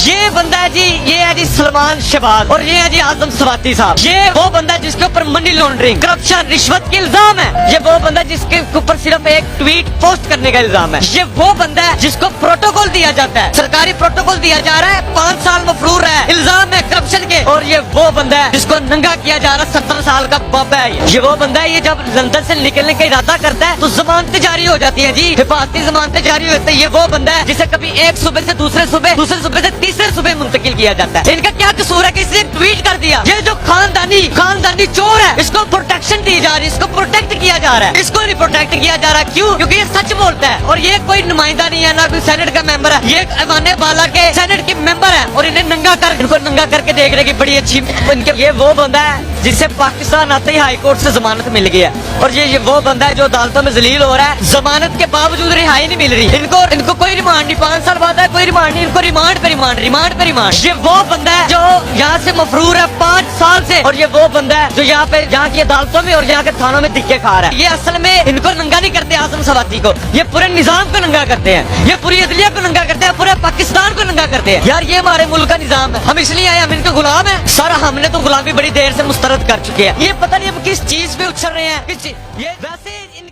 یہ بندہ ہے جی، یہ ہے جی سلمان شہباز اور یہ ہے جی اعظم سواتی صاحب. یہ وہ بندہ ہے جس کے اوپر منی لانڈرنگ، کرپشن، رشوت کے الزام ہے. یہ وہ بندہ ہے جس کے اوپر صرف ایک ٹویٹ پوسٹ کرنے کا الزام ہے. یہ وہ بندہ ہے جس کو پروٹوکول دیا جاتا ہے، سرکاری پروٹوکول دیا جا رہا ہے، 5 سال مفرور ہے، الزام ہے کرپشن کے. اور یہ وہ بندہ ہے جس کو ننگا کیا جا رہا ہے، 70 سال کا بابا ہے. یہ وہ بندہ ہے، یہ جب لندن سے نکلنے کا ارادہ کرتا ہے تو ضمانتیں جاری ہو جاتی ہیں جی، حفاظتی ضمانتیں جاری ہوتی ہیں. یہ وہ بندہ ہے جسے کبھی ایک صوبے سے دوسرے صوبے سے تیسرے صوبے منتقل کیا جاتا ہے. ان کا کیا قصور ہے کہ اس نے ٹویٹ کر دیا؟ یہ جو خاندانی چور ہے، اس کو پروٹیکشن دی جا رہی ہے، اس کو پروٹیکٹ کیا جا رہا ہے. اس کو نہیں پروٹیکٹ کیا جا رہا، کیوں؟ کیونکہ یہ سچ بولتا ہے اور یہ کوئی نمائندہ نہیں ہے، نہ کوئی سینٹ کا ممبر ہے. یہ ایوان بالا کے سینٹ کے ممبر ہے اور ان کو ننگا کر کے دیکھ رہے کہ بڑی اچھی. یہ وہ بندہ ہے جسے پاکستان آتے ہی ہائی کورٹ سے ضمانت مل گئی ہے اور یہ وہ بندہ ہے جو عدالتوں میں ذلیل ہو رہا ہے، ضمانت کے باوجود رہائی نہیں مل رہی. ان کو کوئی ریمانڈ نہیں، 5 سال بعد ہے کوئی ریمانڈ نہیں، ان کو ریمانڈ پہ ریمانڈ. یہ وہ بندہ ہے جو یہاں سے مفرور ہے 5 سال سے اور یہ وہ بندہ ہے جو یہاں کی عدالتوں میں اور یہاں کے تھانوں میں دھکے کھا رہا ہے. یہ اصل میں ان کو ننگا نہیں کرتے اعظم سواتی کو، یہ پورے نظام کو ننگا کرتے ہیں، یہ پوری عدلیہ کو ننگا کرتے ہیں، پورے پاکستان کو ننگا کرتے ہیں. یار یہ ہمارے ملک کا نظام ہے، ہم اس لیے آئے، ہم ان کے غلام ہیں. سر ہم نے تو غلامی بڑی دیر سے مسترد کر چکے ہیں. یہ پتہ نہیں ہم کس چیز پہ اچھل رہے ہیں. یہ ویسے ان